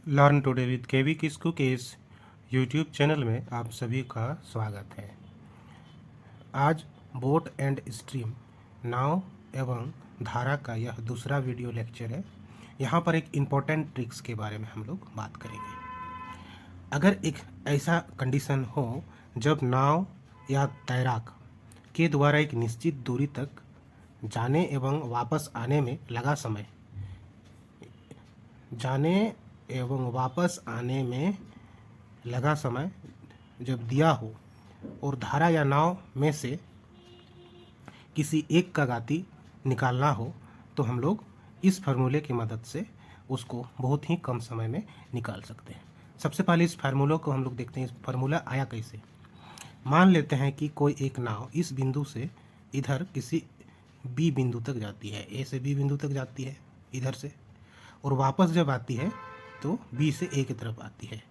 Learn today with केवी किस्कू के इस YouTube channel में आप सभी का स्वागत है। आज बोट एंड स्ट्रीम नाव एवं धारा का यह दूसरा वीडियो लेक्चर है। यहाँ पर एक इम्पोर्टेंट ट्रिक्स के बारे में हम लोग बात करेंगे। अगर एक ऐसा कंडीशन हो जब नाव या तैराक के द्वारा एक निश्चित दूरी तक जाने एवं वापस आने में लगा समय जब दिया हो और धारा या नाव में से किसी एक का गति निकालना हो तो हम लोग इस फार्मूले की मदद से उसको बहुत ही कम समय में निकाल सकते हैं। सबसे पहले इस फार्मूले को हम लोग देखते हैं। इस फार्मूला आया कैसे। मान लेते हैं कि कोई एक नाव इस बिंदु से इधर किसी बी बिंदु तक जाती है, ए से बी बिंदु तक जाती है इधर से, और वापस जब आती है तो बी से ए की तरफ आती है।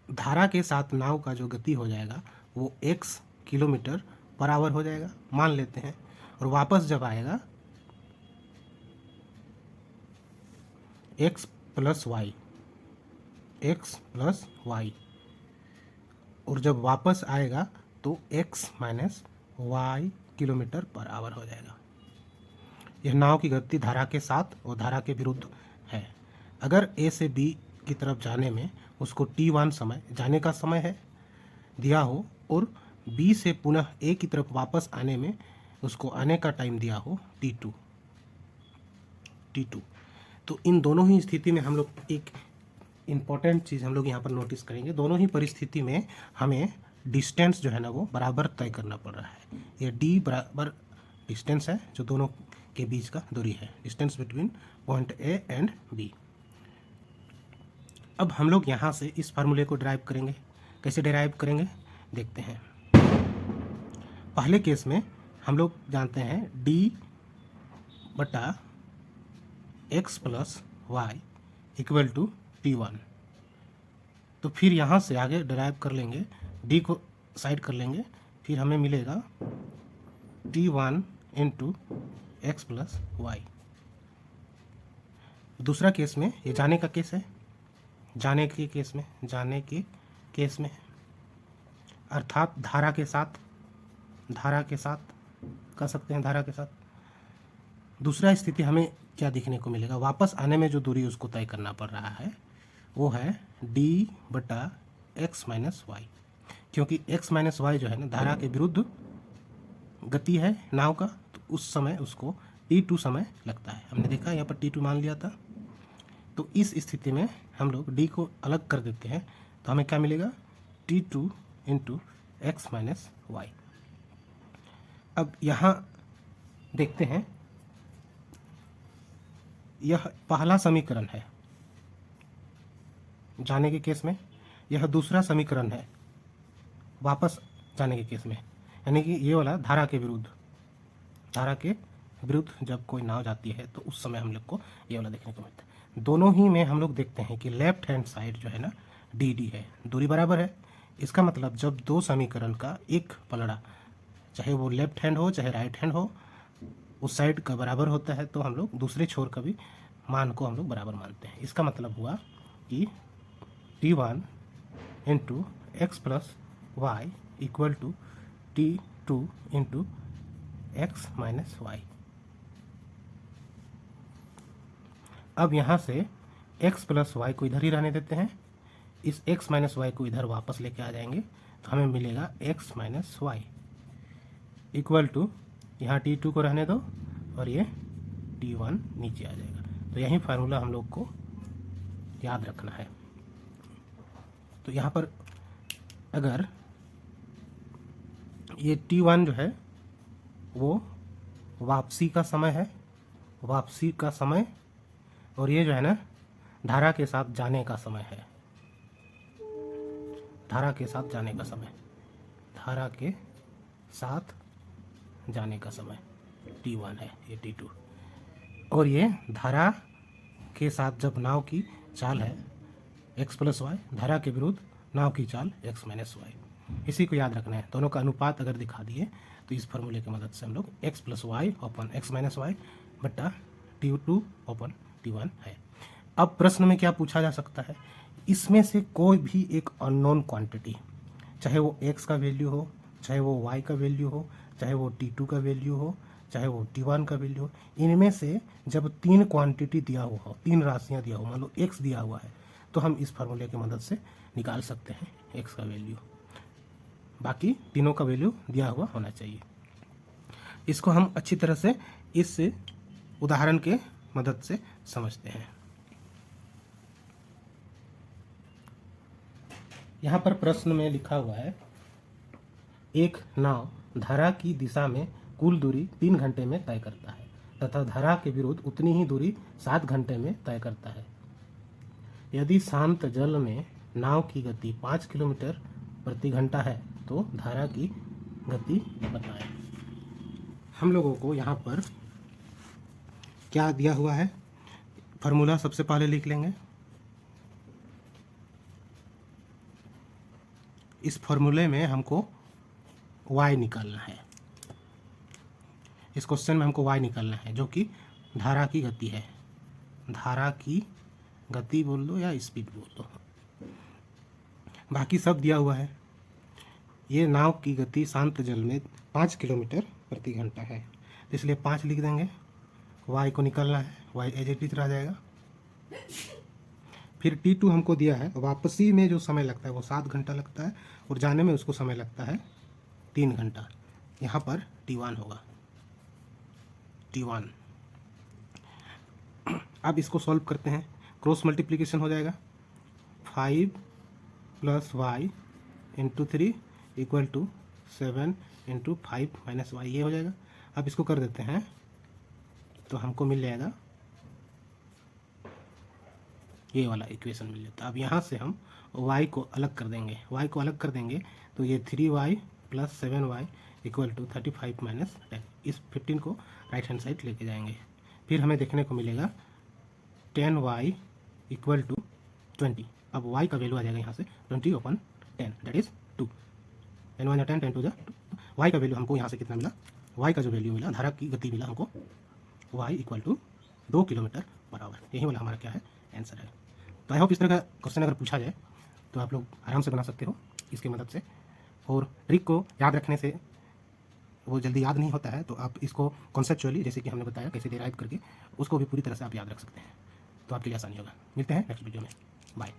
धारा के साथ नाव का जो गति हो जाएगा वो x किलोमीटर पर आवर हो जाएगा मान लेते हैं, और वापस जब आएगा x प्लस वाई, और जब वापस आएगा तो x minus Y kilometre per hour हो जाएगा। यह नाव की गति धारा के साथ और धारा के विरुद्ध है। अगर ए से बी की तरफ जाने में उसको t1 समय जाने का समय है दिया हो और बी से पुनः ए की तरफ वापस आने में उसको आने का टाइम दिया हो t2, तो इन दोनों ही स्थिति में हम लोग एक इम्पॉर्टेंट चीज़ हम लोग यहाँ पर नोटिस करेंगे। दोनों ही परिस्थिति में हमें डिस्टेंस जो है ना वो बराबर तय करना पड़ रहा है। ये d बराबर डिस्टेंस है जो दोनों के बीच का दूरी है, distance between point A and B. अब हम लोग यहाँ से इस फार्मूले को डिराइव करेंगे। कैसे डिराइव करेंगे देखते हैं। पहले केस में हम लोग जानते हैं d बटा x plus Y equal to t1, तो फिर यहाँ से आगे डिराइव कर लेंगे, d को साइड कर लेंगे, फिर हमें मिलेगा t1 into X plus Y. दूसरा केस में ये जाने का केस है, जाने के केस में अर्थात धारा के साथ कर सकते हैं। धारा के साथ दूसरा स्थिति हमें क्या देखने को मिलेगा, वापस आने में जो दूरी उसको तय करना पड़ रहा है वो है d बटा एक्स माइनस वाई, क्योंकि x माइनस वाई जो है ना धारा के विरुद्ध गति है नाव का, तो उस समय उसको t2 समय लगता है। हमने देखा यहाँ पर t2 मान लिया था। तो इस स्थिति में हम लोग d को अलग कर देते हैं तो हमें क्या मिलेगा t2 into X minus Y. अब यहाँ देखते हैं, यह पहला समीकरण है जाने के केस में, यह दूसरा समीकरण है वापस जाने के केस में, यानी कि ये वाला धारा के विरुद्ध जब कोई नाव जाती है तो उस समय हम लोग को ये वाला देखने को मिलता है। दोनों ही में हम लोग देखते हैं कि लेफ्ट हैंड साइड जो है ना डी है, दूरी बराबर है। इसका मतलब जब दो समीकरण का एक पलड़ा, चाहे वो लेफ्ट हैंड हो चाहे राइट हैंड हो, उस साइड का बराबर होता है तो हम लोग दूसरे छोर का भी मान को हम लोग बराबर मानते हैं। इसका मतलब हुआ कि t1 into X plus Y equal to t2 into X minus Y. अब यहाँ से x प्लस वाई को इधर ही रहने देते हैं, इस x माइनस वाई को इधर वापस लेके आ जाएंगे तो हमें मिलेगा x minus Y equal to, यहाँ t2 को रहने दो और ये t1 नीचे आ जाएगा। तो यही फार्मूला हम लोग को याद रखना है। तो यहाँ पर अगर ये t1 जो है वो वापसी का समय और ये जो है ना धारा के साथ जाने का समय है। धारा के साथ जाने का समय t1 है, ये t2, और ये धारा के साथ जब नाव की चाल है x प्लस वाई, धारा के विरुद्ध नाव की चाल x माइनस वाई। इसी को याद रखना है। दोनों का अनुपात अगर दिखा दिए तो इस फार्मूले की मदद से हम लोग x plus Y upon X minus Y बटा t2 अपॉन t1 है। अब प्रश्न में क्या पूछा जा सकता है, इसमें से कोई भी एक अननोन क्वांटिटी, चाहे वो x का वैल्यू हो, चाहे वो y का वैल्यू हो, चाहे वो t2 का वैल्यू हो, चाहे वो t1 का वैल्यू हो, इनमें से जब 3 क्वांटिटी दिया हुआ हो, 3 राशियां दिया हो, मान लो x दिया हुआ है, तो हम इस फार्मूले की मदद से निकाल सकते हैं x का वैल्यू। बाकी तीनों का वैल्यू दिया हुआ होना चाहिए। इसको हम अच्छी तरह से इस उदाहरण के मदद से समझते हैं। यहाँ पर प्रश्न में लिखा हुआ है, एक नाव धारा की दिशा में कुल दूरी 3 घंटे में तय करता है तथा धारा के विरुद्ध उतनी ही दूरी 7 घंटे में तय करता है। यदि शांत जल में नाव की गति 5 किलोमीटर प्रति घंटा है तो धारा की गति बताएं। हम लोगों को यहाँ पर क्या दिया हुआ है, फार्मूला सबसे पहले लिख लेंगे। इस फार्मूले में हमको y निकालना है। इस क्वेश्चन में हमको y निकालना है, जो कि धारा की गति है। धारा की गति बोल दो या स्पीड बोल दो, बाकी सब दिया हुआ है। ये नाव की गति शांत जल में 5 किलोमीटर प्रति घंटा है, इसलिए 5 लिख देंगे। y को निकालना है, y एज इट इज रह जाएगा। फिर t2 हमको दिया है, वापसी में जो समय लगता है वो 7 घंटा लगता है और जाने में उसको समय लगता है 3 घंटा। यहाँ पर t1 होगा, t1। अब इसको सॉल्व करते हैं, क्रॉस मल्टीप्लिकेशन हो जाएगा। 5 + y × 3 = 7 × 5 - y, ये हो जाएगा। अब इसको कर देते हैं तो हमको मिल जाएगा, ये वाला इक्वेशन मिल जाता है। अब यहाँ से हम y को अलग कर देंगे, y को अलग कर देंगे तो ये 3y + 7y = 35 - 10। इस 15 को राइट हैंड साइड लेके जाएंगे। फिर हमें देखने को मिलेगा 10y = 20। अब y का वैल्यू आ जाएगा यहाँ से 20/10, दैट इज 2। 10 1 10, 10 2 2। y का वैल्यू हमको यहाँ से कितना मिला, y का जो वैल्यू मिला, धारा की गति मिला हमको, y = 2 किलोमीटर पर आवर। यही वाला हमारा क्या है, आंसर है। तो आई होप इस तरह का क्वेश्चन अगर पूछा जाए तो आप लोग आराम से बना सकते हो इसकी मदद से। और ट्रिक को याद रखने से वो जल्दी याद नहीं होता है, तो आप इसको कॉन्सेप्चुअली, जैसे कि हमने बताया कैसे डिराइव करके, उसको भी पूरी तरह से आप याद रख सकते हैं, तो आपके लिए आसानी होगा। मिलते हैं नेक्स्ट वीडियो में, बाय।